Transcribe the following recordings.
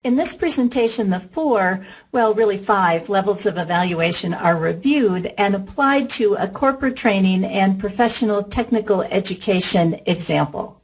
In this presentation, the really 5 levels of evaluation are reviewed and applied to a corporate training and professional technical education example.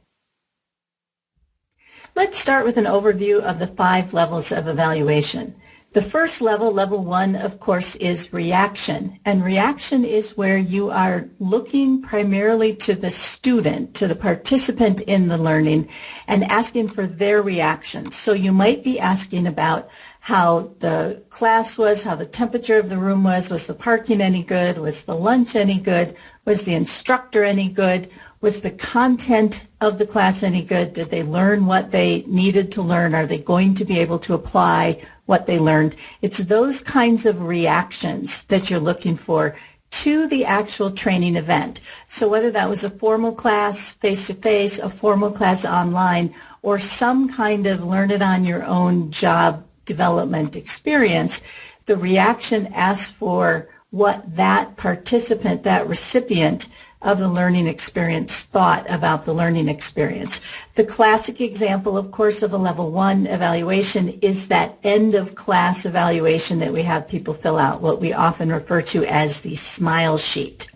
Let's start with an overview of the 5 levels of evaluation. The first level, level 1, of course, is reaction. And reaction is where you are looking primarily to the student, to the participant in the learning, and asking for their reactions. So you might be asking about how the class was, how the temperature of the room was the parking any good, was the lunch any good, was the instructor any good, was the content of the class any good, did they learn what they needed to learn, are they going to be able to apply what they learned. It's those kinds of reactions that you're looking for to the actual training event. So whether that was a formal class face-to-face, a formal class online, or some kind of learn it on your own job development experience, the reaction asks for what that participant, that recipient of the learning experience thought about the learning experience. The classic example, of course, of a level 1 evaluation is that end of class evaluation that we have people fill out, what we often refer to as the smile sheet.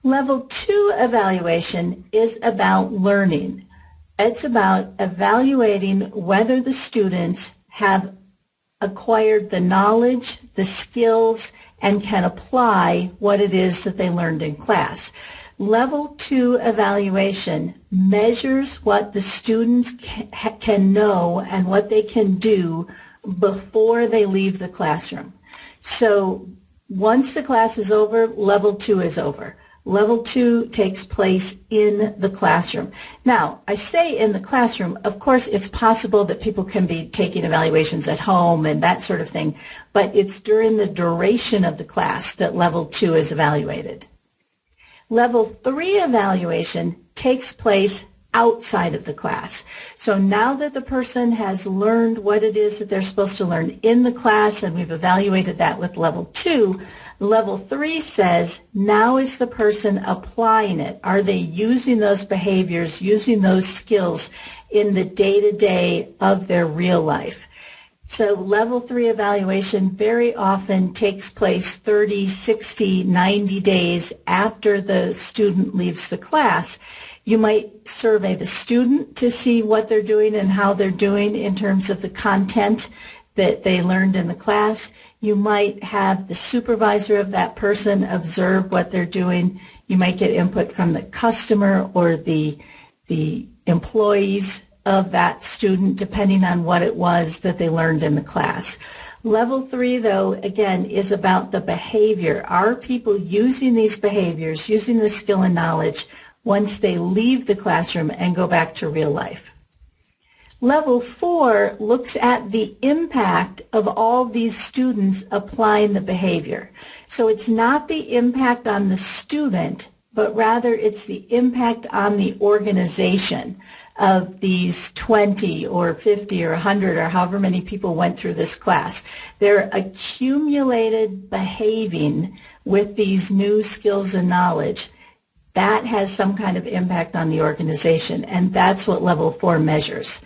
Level 2 evaluation is about learning. It's about evaluating whether the students have acquired the knowledge, the skills, and can apply what it is that they learned in class. Level 2 evaluation measures what the students can know and what they can do before they leave the classroom. So once the class is over, level 2 is over. Level 2 takes place in the classroom. Now, I say in the classroom, of course, it's possible that people can be taking evaluations at home and that sort of thing, but it's during the duration of the class that level 2 is evaluated. Level 3 evaluation takes place outside of the class. So now that the person has learned what it is that they're supposed to learn in the class, and we've evaluated that with level 2, level 3 says, now is the person applying it? Are they using those behaviors, using those skills in the day-to-day of their real life? So level 3 evaluation very often takes place 30, 60, 90 days after the student leaves the class. You might survey the student to see what they're doing and how they're doing in terms of the content that they learned in the class. You might have the supervisor of that person observe what they're doing. You might get input from the customer or the employees of that student, depending on what it was that they learned in the class. Level 3, though, again, is about the behavior. Are people using these behaviors, using the skill and knowledge once they leave the classroom and go back to real life? Level 4 looks at the impact of all these students applying the behavior. So it's not the impact on the student, but rather it's the impact on the organization of these 20 or 50 or 100 or however many people went through this class. They're accumulated behaving with these new skills and knowledge. That has some kind of impact on the organization, and that's what level 4 measures.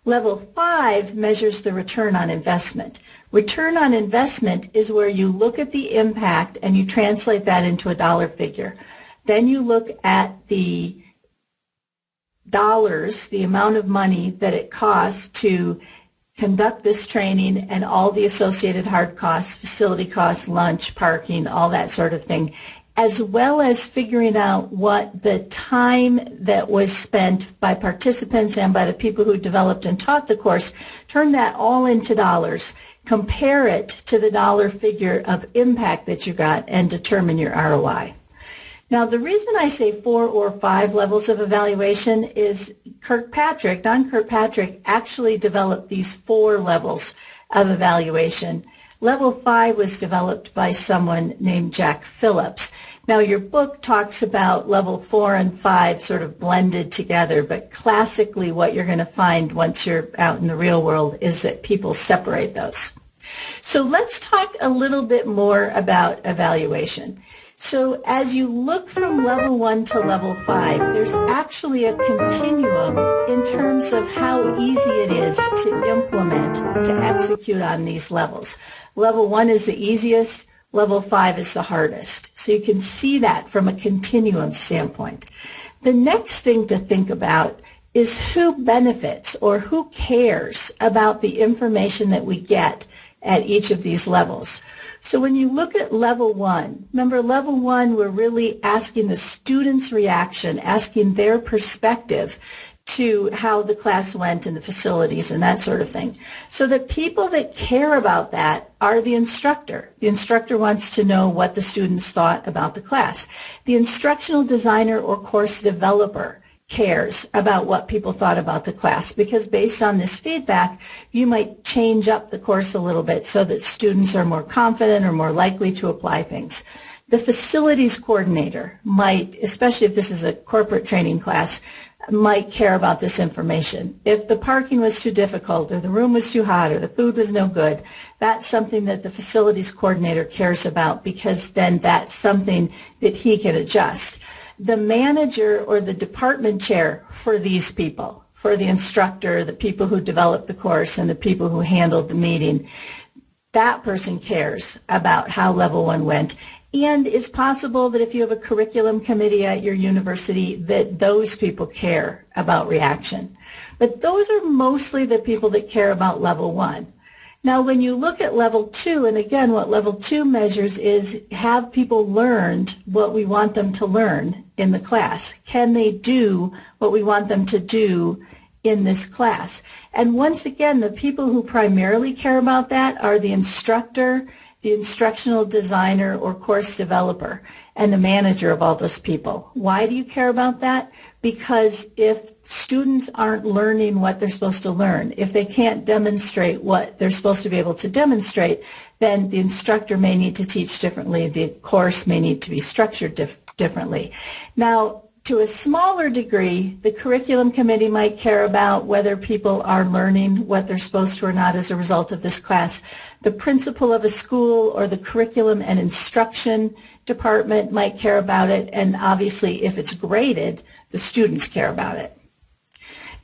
Level 5 measures the return on investment. Return on investment is where you look at the impact and you translate that into a dollar figure. Then you look at the dollars, the amount of money that it costs to conduct this training and all the associated hard costs, facility costs, lunch, parking, all that sort of thing, as well as figuring out what the time that was spent by participants and by the people who developed and taught the course, turn that all into dollars, compare it to the dollar figure of impact that you got, and determine your ROI. Now, the reason I say 4 or 5 levels of evaluation is Don Kirkpatrick actually developed these 4 levels of evaluation. Level 5 was developed by someone named Jack Phillips. Now, your book talks about level 4 and 5 sort of blended together, but classically what you're going to find once you're out in the real world is that people separate those. So let's talk a little bit more about evaluation. So as you look from level 1 to level 5, there's actually a continuum in terms of how easy it is to implement, to execute on these levels. Level 1 is the easiest, level 5 is the hardest. So you can see that from a continuum standpoint. The next thing to think about is who benefits or who cares about the information that we get at each of these levels. So when you look at level 1, remember level 1, we're really asking the student's reaction, asking their perspective to how the class went and the facilities and that sort of thing. So the people that care about that are the instructor. The instructor wants to know what the students thought about the class. The instructional designer or course developer cares about what people thought about the class, because based on this feedback, you might change up the course a little bit so that students are more confident or more likely to apply things. The facilities coordinator might, especially if this is a corporate training class, might care about this information. If the parking was too difficult or the room was too hot or the food was no good, that's something that the facilities coordinator cares about, because then that's something that he can adjust. The manager or the department chair for these people, for the instructor, the people who developed the course, and the people who handled the meeting, that person cares about how level 1 went. And it's possible that if you have a curriculum committee at your university, that those people care about reaction. But those are mostly the people that care about level 1. Now, when you look at level 2, and again, what level 2 measures is, have people learned what we want them to learn in the class? Can they do what we want them to do in this class? And once again, the people who primarily care about that are the instructor, the instructional designer or course developer, and the manager of all those people. Why do you care about that? Because if students aren't learning what they're supposed to learn, if they can't demonstrate what they're supposed to be able to demonstrate, then the instructor may need to teach differently, the course may need to be structured differently. Now, to a smaller degree, the curriculum committee might care about whether people are learning what they're supposed to or not as a result of this class. The principal of a school or the curriculum and instruction department might care about it, and obviously if it's graded, the students care about it.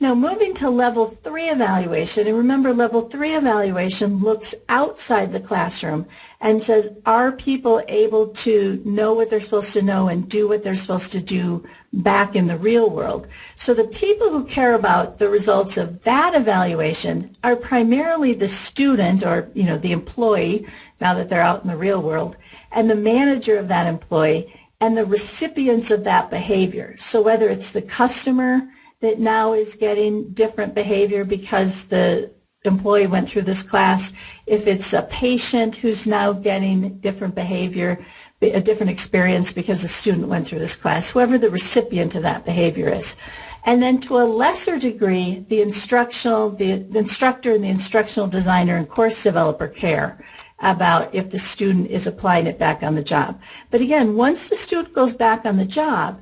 Now, moving to level 3 evaluation, and remember level 3 evaluation looks outside the classroom and says, are people able to know what they're supposed to know and do what they're supposed to do back in the real world? So the people who care about the results of that evaluation are primarily the student, or the employee, now that they're out in the real world, and the manager of that employee, and the recipients of that behavior. So whether it's the customer that now is getting different behavior because the employee went through this class, if it's a patient who's now getting different behavior, a different experience because the student went through this class, whoever the recipient of that behavior is. And then to a lesser degree, the instructor and the instructional designer and course developer care about if the student is applying it back on the job. But again, once the student goes back on the job,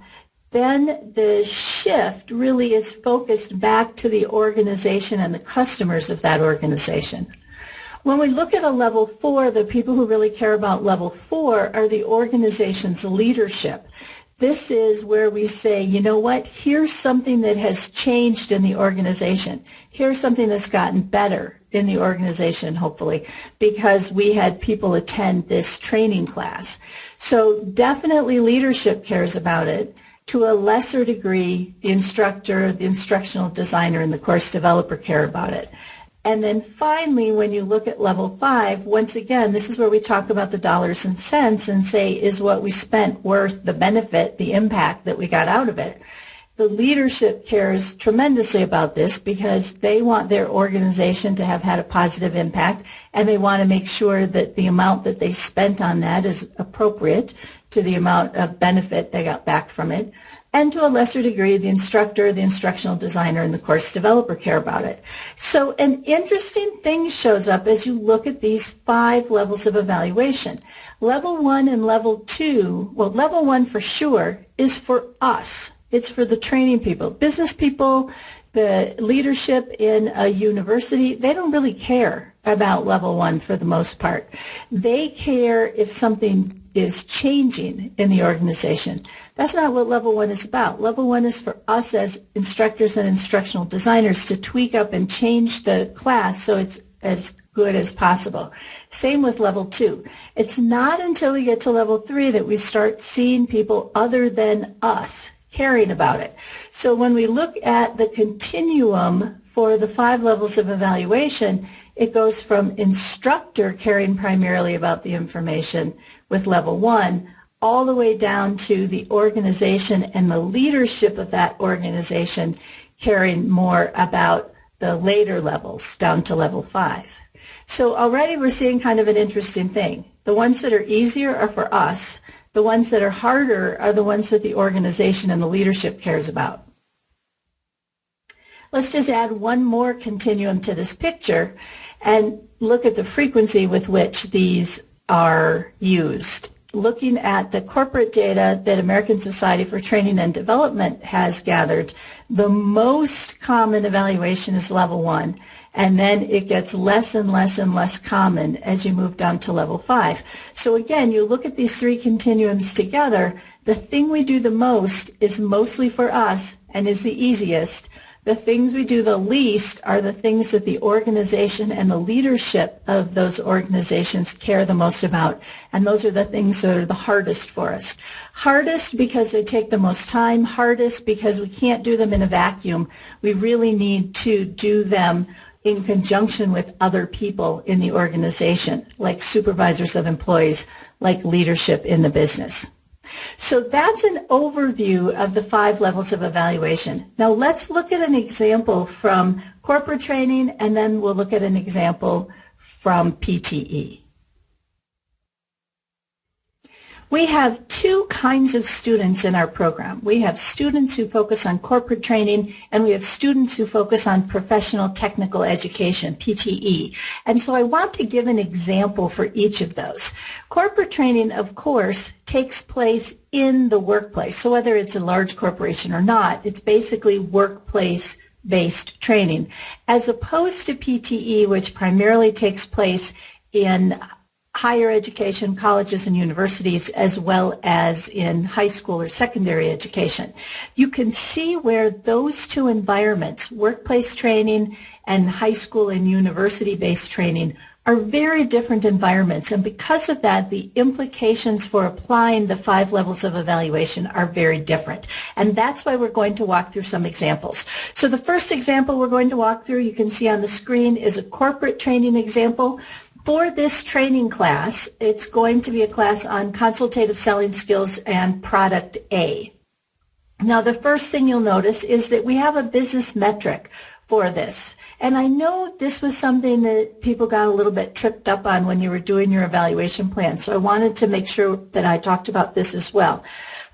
then the shift really is focused back to the organization and the customers of that organization. When we look at a level 4, the people who really care about level 4 are the organization's leadership. This is where we say, you know what, here's something that has changed in the organization. Here's something that's gotten better in the organization, hopefully, because we had people attend this training class. So definitely leadership cares about it. To a lesser degree, the instructor, the instructional designer, and the course developer care about it. And then finally, when you look at level 5, once again, this is where we talk about the dollars and cents and say, is what we spent worth the benefit, the impact that we got out of it? The leadership cares tremendously about this because they want their organization to have had a positive impact, and they want to make sure that the amount that they spent on that is appropriate to the amount of benefit they got back from it. And to a lesser degree, the instructor, the instructional designer, and the course developer care about it. So an interesting thing shows up as you look at these 5 levels of evaluation. Level 1 and level 2, well, level 1 for sure is for us. It's for the training people. Business people, the leadership in a university, they don't really care about level 1 for the most part. They care if something is changing in the organization. That's not what level 1 is about. Level 1 is for us as instructors and instructional designers to tweak up and change the class so it's as good as possible. Same with level 2. It's not until we get to level 3 that we start seeing people other than us caring about it. So when we look at the continuum for the 5 levels of evaluation, it goes from instructor caring primarily about the information with level 1 all the way down to the organization and the leadership of that organization caring more about the later levels down to level 5. So already we're seeing kind of an interesting thing. The ones that are easier are for us. The ones that are harder are the ones that the organization and the leadership cares about. Let's just add one more continuum to this picture and look at the frequency with which these are used. Looking at the corporate data that American Society for Training and Development has gathered, the most common evaluation is level 1, and then it gets less and less and less common as you move down to level 5. So again, you look at these 3 continuums together, the thing we do the most is mostly for us and is the easiest. The things we do the least are the things that the organization and the leadership of those organizations care the most about. And those are the things that are the hardest for us. Hardest because they take the most time. Hardest because we can't do them in a vacuum. We really need to do them in conjunction with other people in the organization, like supervisors of employees, like leadership in the business. So that's an overview of the 5 levels of evaluation. Now let's look at an example from corporate training, and then we'll look at an example from PTE. We have 2 kinds of students in our program. We have students who focus on corporate training, and we have students who focus on professional technical education, PTE. And so I want to give an example for each of those. Corporate training, of course, takes place in the workplace. So whether it's a large corporation or not, it's basically workplace-based training, as opposed to PTE, which primarily takes place in higher education, colleges and universities, as well as in high school or secondary education. You can see where those 2 environments, workplace training and high school and university-based training, are very different environments. And because of that, the implications for applying the 5 levels of evaluation are very different. And that's why we're going to walk through some examples. So the first example we're going to walk through, you can see on the screen, is a corporate training example. For this training class, it's going to be a class on consultative selling skills and product A. Now, the first thing you'll notice is that we have a business metric for this. And I know this was something that people got a little bit tripped up on when you were doing your evaluation plan. So I wanted to make sure that I talked about this as well.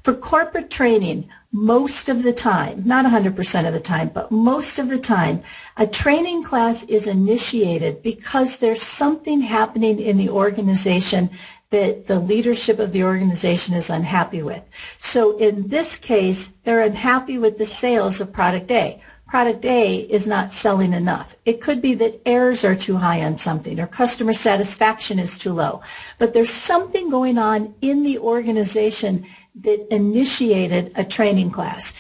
For corporate training, most of the time, not 100% of the time, but most of the time, a training class is initiated because there's something happening in the organization that the leadership of the organization is unhappy with. So in this case, they're unhappy with the sales of product A. Product A is not selling enough. It could be that errors are too high on something or customer satisfaction is too low. But there's something going on in the organization that initiated a training class.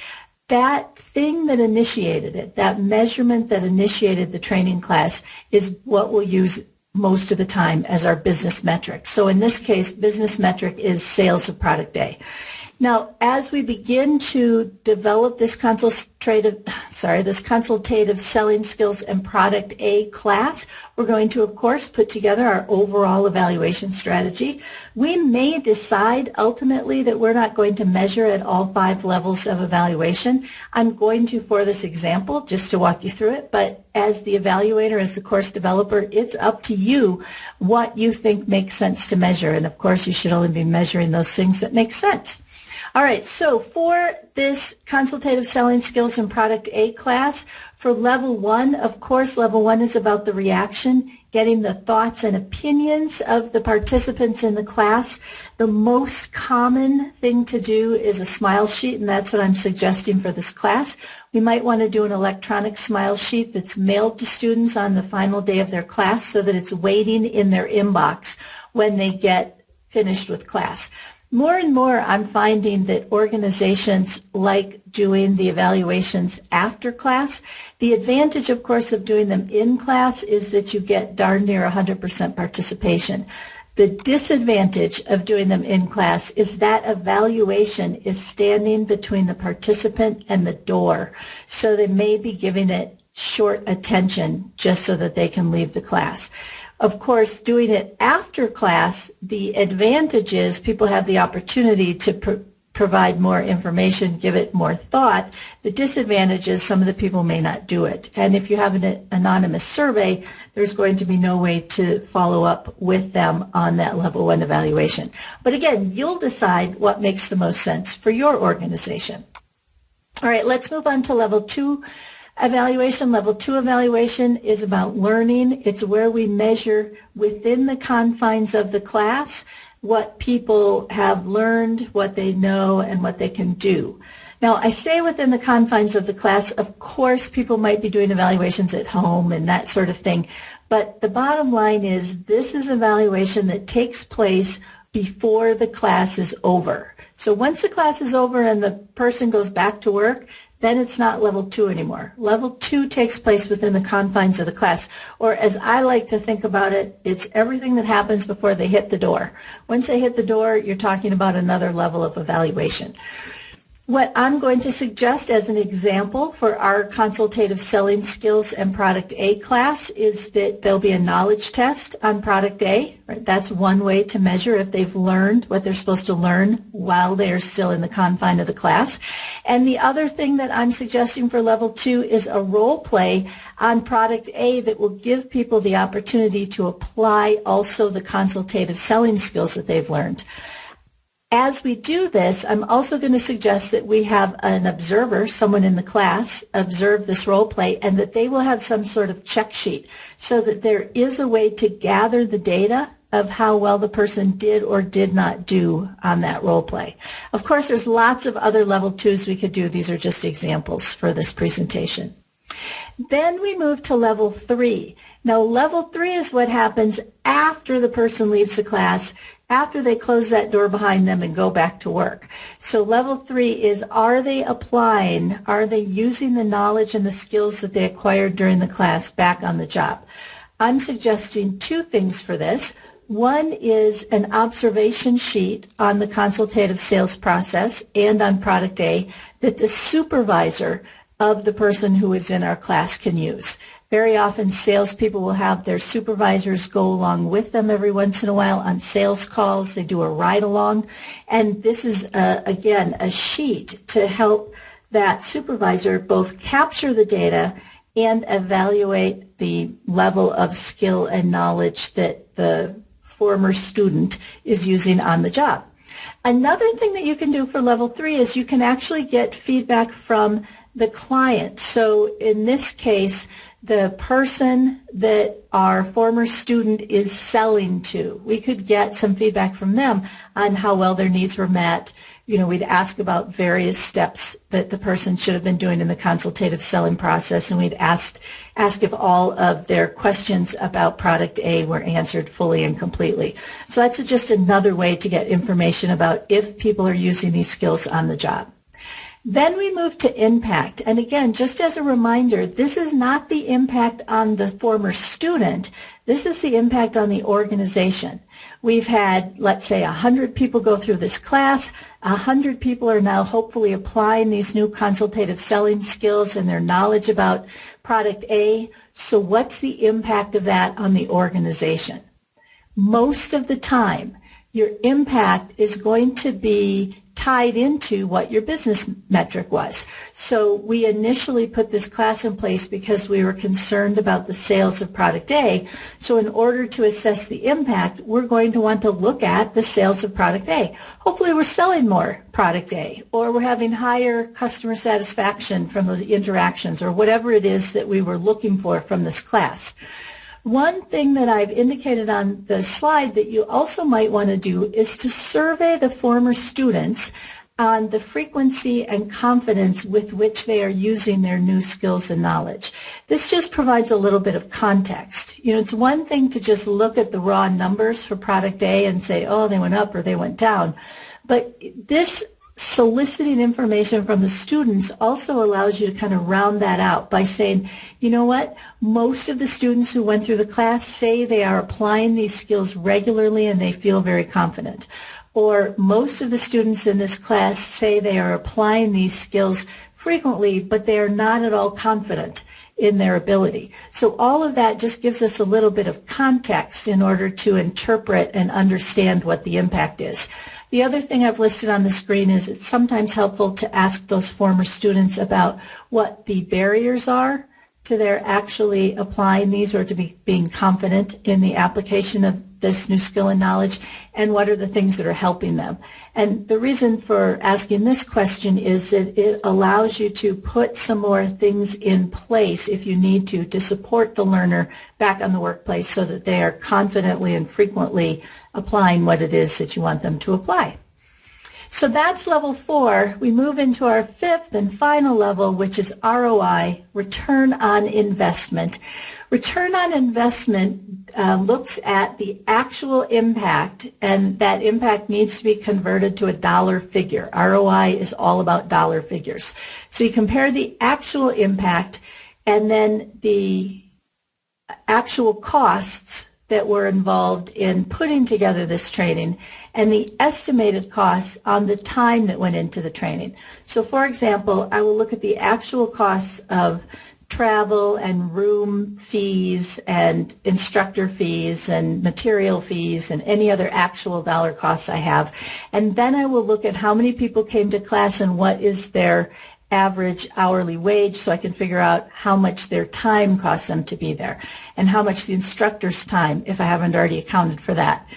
That thing that initiated it, that measurement that initiated the training class, is what we'll use most of the time as our business metric. So in this case, business metric is sales of product A. Now, as we begin to develop this consultative selling skills and product A class, we're going to, of course, put together our overall evaluation strategy. We may decide ultimately that we're not going to measure at all 5 levels of evaluation. I'm going to, for this example, just to walk you through it, but as the evaluator, as the course developer, it's up to you what you think makes sense to measure. And of course, you should only be measuring those things that make sense. All right, so for this consultative selling skills and product A class, for level 1, of course, level 1 is about the reaction, getting the thoughts and opinions of the participants in the class. The most common thing to do is a smile sheet, and that's what I'm suggesting for this class. We might want to do an electronic smile sheet that's mailed to students on the final day of their class so that it's waiting in their inbox when they get finished with class. More and more, I'm finding that organizations like doing the evaluations after class. The advantage, of course, of doing them in class is that you get darn near 100% participation. The disadvantage of doing them in class is that evaluation is standing between the participant and the door. So they may be giving it short attention just so that they can leave the class. Of course, doing it after class, the advantage is people have the opportunity to provide more information, give it more thought. The disadvantage is some of the people may not do it. And if you have an anonymous survey, there's going to be no way to follow up with them on that level 1 evaluation. But again, you'll decide what makes the most sense for your organization. All right, let's move on to level 2 evaluation. Level 2 evaluation is about learning. It's where we measure within the confines of the class what people have learned, what they know, and what they can do. Now, I say within the confines of the class, of course, people might be doing evaluations at home and that sort of thing, but the bottom line is this is evaluation that takes place before the class is over. So once the class is over and the person goes back to work, then it's not level 2 anymore. Level 2 takes place within the confines of the class, or as I like to think about it, it's everything that happens before they hit the door. Once they hit the door, you're talking about another level of evaluation. What I'm going to suggest as an example for our consultative selling skills and product A class is that there'll be a knowledge test on product A. Right? That's one way to measure if they've learned what they're supposed to learn while they're still in the confine of the class. And the other thing that I'm suggesting for level 2 is a role play on product A that will give people the opportunity to apply also the consultative selling skills that they've learned. As we do this, I'm also going to suggest that we have an observer, someone in the class, observe this role play, and that they will have some sort of check sheet so that there is a way to gather the data of how well the person did or did not do on that role play. Of course, there's lots of other level 2s we could do. These are just examples for this presentation. Then we move to level 3. Now, level 3 is what happens after the person leaves the class, after they close that door behind them and go back to work. So level 3 is, are they applying, are they using the knowledge and the skills that they acquired during the class back on the job? I'm suggesting 2 things for this. One is an observation sheet on the consultative sales process and on product A that the supervisor of the person who is in our class can use. Very often salespeople will have their supervisors go along with them every once in a while on sales calls. They do a ride along. And this is, again, a sheet to help that supervisor both capture the data and evaluate the level of skill and knowledge that the former student is using on the job. Another thing that you can do for level 3 is you can actually get feedback from the client. So in this case, the person that our former student is selling to, we could get some feedback from them on how well their needs were met. You know, we'd ask about various steps that the person should have been doing in the consultative selling process, and we'd ask if all of their questions about product A were answered fully and completely. So that's just another way to get information about if people are using these skills on the job. Then we move to impact. And again, just as a reminder, this is not the impact on the former student. This is the impact on the organization. We've had, let's say, 100 people go through this class. 100 people are now hopefully applying these new consultative selling skills and their knowledge about product A. So what's the impact of that on the organization? Most of the time, your impact is going to be tied into what your business metric was. So we initially put this class in place because we were concerned about the sales of product A. So in order to assess the impact, we're going to want to look at the sales of product A. Hopefully we're selling more product A, or we're having higher customer satisfaction from those interactions, or whatever it is that we were looking for from this class. One thing that I've indicated on the slide that you also might want to do is to survey the former students on the frequency and confidence with which they are using their new skills and knowledge. This just provides a little bit of context. You know, it's one thing to just look at the raw numbers for product A and say, oh, they went up or they went down. But this soliciting information from the students also allows you to kind of round that out by saying, you know what, most of the students who went through the class say they are applying these skills regularly and they feel very confident. Or most of the students in this class say they are applying these skills frequently, but they are not at all confident in their ability. So all of that just gives us a little bit of context in order to interpret and understand what the impact is. The other thing I've listed on the screen is it's sometimes helpful to ask those former students about what the barriers are to their actually applying these or to being confident in the application of this new skill and knowledge, and what are the things that are helping them. And the reason for asking this question is that it allows you to put some more things in place if you need to support the learner back on the workplace so that they are confidently and frequently applying what it is that you want them to apply. So that's level 4. We move into our 5th and final level, which is ROI, return on investment. Return on investment looks at the actual impact, and that impact needs to be converted to a dollar figure. ROI is all about dollar figures. So you compare the actual impact and then the actual costs that were involved in putting together this training and the estimated costs on the time that went into the training. So for example, I will look at the actual costs of travel and room fees and instructor fees and material fees and any other actual dollar costs I have. And then I will look at how many people came to class and what is their average hourly wage, so I can figure out how much their time costs them to be there and how much the instructor's time, if I haven't already accounted for that,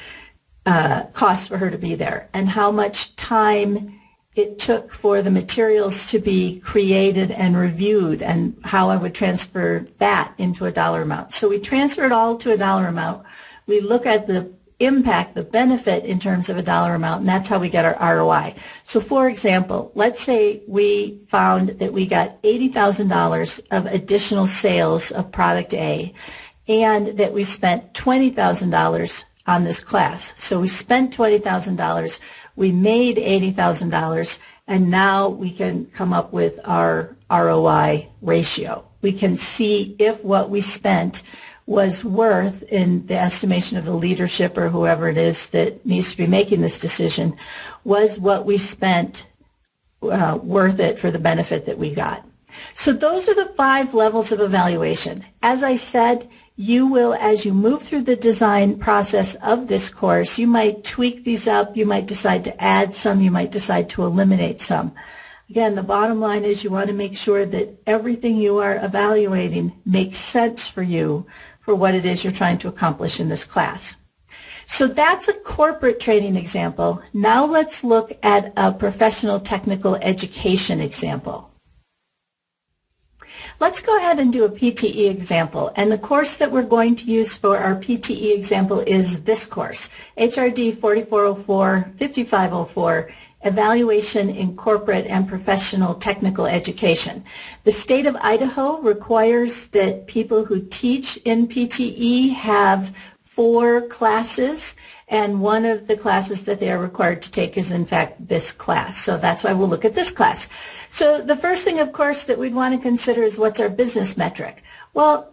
costs for her to be there, and how much time it took for the materials to be created and reviewed, and how I would transfer that into a dollar amount. So we transfer it all to a dollar amount. We look at the impact, the benefit in terms of a dollar amount, and that's how we get our ROI. So for example, let's say we found that we got $80,000 of additional sales of product A and that we spent $20,000 on this class. So we spent $20,000, we made $80,000, and now we can come up with our ROI ratio. We can see if what we spent was worth, in the estimation of the leadership or whoever it is that needs to be making this decision, was what we spent worth it for the benefit that we got. So those are the 5 levels of evaluation. As I said, you will, as you move through the design process of this course, you might tweak these up, you might decide to add some, you might decide to eliminate some. Again, the bottom line is you want to make sure that everything you are evaluating makes sense for you for what it is you're trying to accomplish in this class. So that's a corporate training example. Now let's look at a professional technical education example. Let's go ahead and do a PTE example, and the course that we're going to use for our PTE example is this course, HRD 4404-5504, Evaluation in Corporate and Professional Technical Education. The state of Idaho requires that people who teach in PTE have 4 classes, and one of the classes that they are required to take is in fact this class. So that's why we'll look at this class. So the first thing, of course, that we'd want to consider is what's our business metric. Well,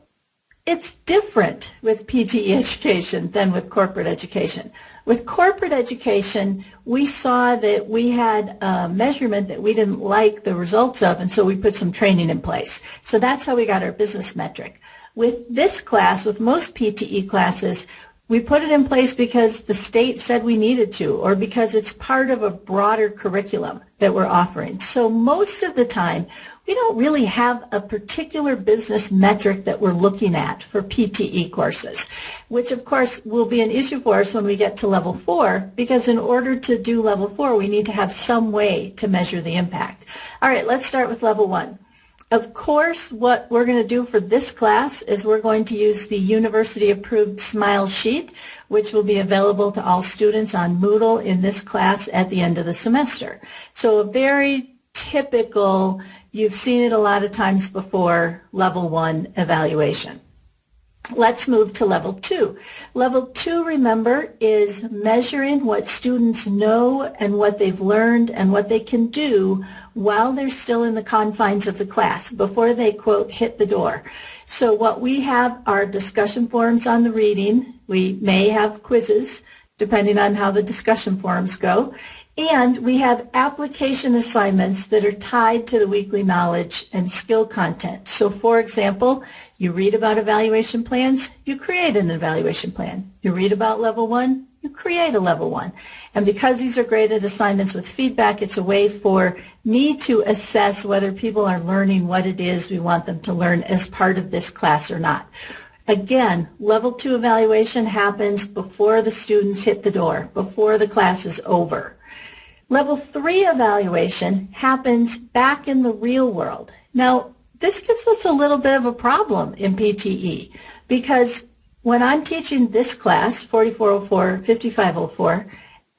it's different with PTE education than with corporate education. With corporate education, we saw that we had a measurement that we didn't like the results of, and so we put some training in place. So that's how we got our business metric. With this class, with most PTE classes, we put it in place because the state said we needed to, or because it's part of a broader curriculum that we're offering. So most of the time, we don't really have a particular business metric that we're looking at for PTE courses, which of course will be an issue for us when we get to level 4, because in order to do level 4, we need to have some way to measure the impact. All right, let's start with level 1. Of course, what we're going to do for this class is we're going to use the university-approved Smile Sheet, which will be available to all students on Moodle in this class at the end of the semester. So a very typical, you've seen it a lot of times before, level 1 evaluation. Let's move to level 2. Level 2, remember, is measuring what students know and what they've learned and what they can do while they're still in the confines of the class, before they, quote, hit the door. So what we have are discussion forums on the reading. We may have quizzes, depending on how the discussion forums go. And we have application assignments that are tied to the weekly knowledge and skill content. So for example, you read about evaluation plans, you create an evaluation plan. You read about level 1, you create a level 1. And because these are graded assignments with feedback, it's a way for me to assess whether people are learning what it is we want them to learn as part of this class or not. Again, level 2 evaluation happens before the students hit the door, before the class is over. Level 3 evaluation happens back in the real world. Now, this gives us a little bit of a problem in PTE because when I'm teaching this class, 4404, 5504,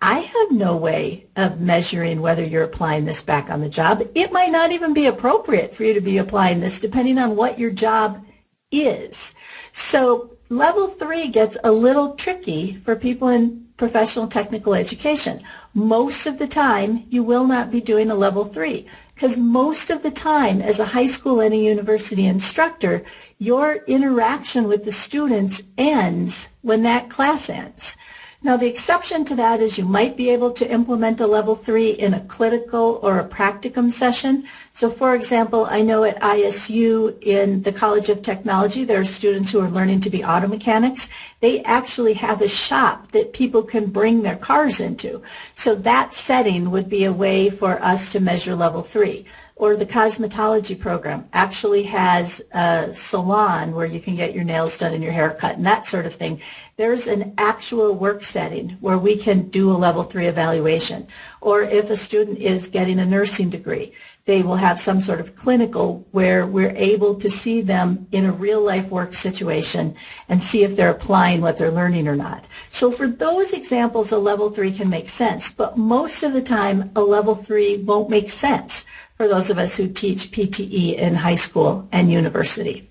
I have no way of measuring whether you're applying this back on the job. It might not even be appropriate for you to be applying this depending on what your job is. So level 3 gets a little tricky for people in professional technical education. Most of the time, you will not be doing a level 3 because most of the time as a high school and a university instructor, your interaction with the students ends when that class ends. Now, the exception to that is you might be able to implement a level 3 in a clinical or a practicum session. So, for example, I know at ISU in the College of Technology, there are students who are learning to be auto mechanics. They actually have a shop that people can bring their cars into. So that setting would be a way for us to measure level 3. Or the cosmetology program actually has a salon where you can get your nails done and your hair cut and that sort of thing. There's an actual work setting where we can do a level 3 evaluation. Or if a student is getting a nursing degree, they will have some sort of clinical where we're able to see them in a real life work situation and see if they're applying what they're learning or not. So for those examples, a level 3 can make sense, but most of the time a level 3 won't make sense for those of us who teach PTE in high school and university.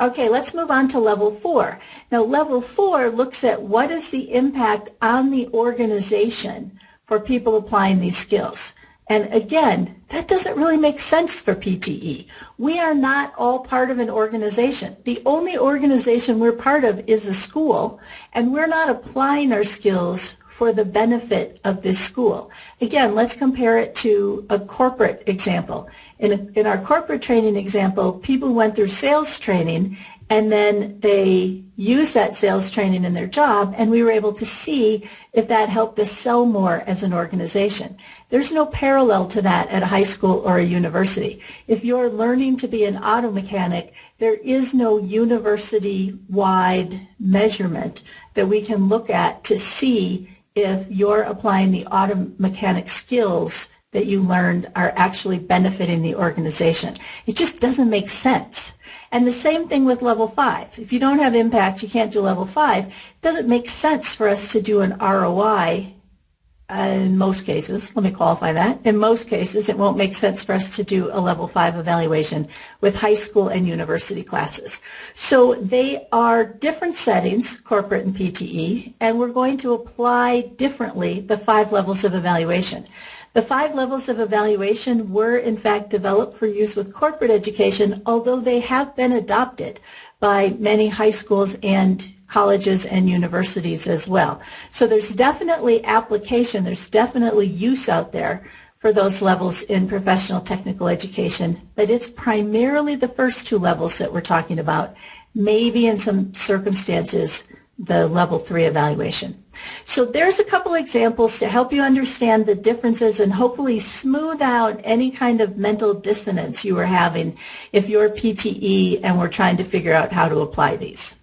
Okay, let's move on to level 4. Now, level 4 looks at what is the impact on the organization for people applying these skills. And again, that doesn't really make sense for PTE. We are not all part of an organization. The only organization we're part of is a school, and we're not applying our skills for the benefit of this school. Again, let's compare it to a corporate example. In our corporate training example, people went through sales training and then they used that sales training in their job, and we were able to see if that helped us sell more as an organization. There's no parallel to that at a high school or a university. If you're learning to be an auto mechanic, there is no university-wide measurement that we can look at to see if you're applying the auto mechanic skills that you learned are actually benefiting the organization. It just doesn't make sense. And the same thing with level 5. If you don't have impact, you can't do level 5. It doesn't make sense for us to do an ROI in most cases. Let me qualify that. In most cases, it won't make sense for us to do a level 5 evaluation with high school and university classes. So they are different settings, corporate and PTE, and we're going to apply differently the 5 levels of evaluation. The 5 levels of evaluation were, in fact, developed for use with corporate education, although they have been adopted by many high schools and colleges and universities as well. So there's definitely application, there's definitely use out there for those levels in professional technical education, but it's primarily the first 2 levels that we're talking about, maybe in some circumstances the level 3 evaluation. So there's a couple examples to help you understand the differences and hopefully smooth out any kind of mental dissonance you are having if you're PTE and we're trying to figure out how to apply these.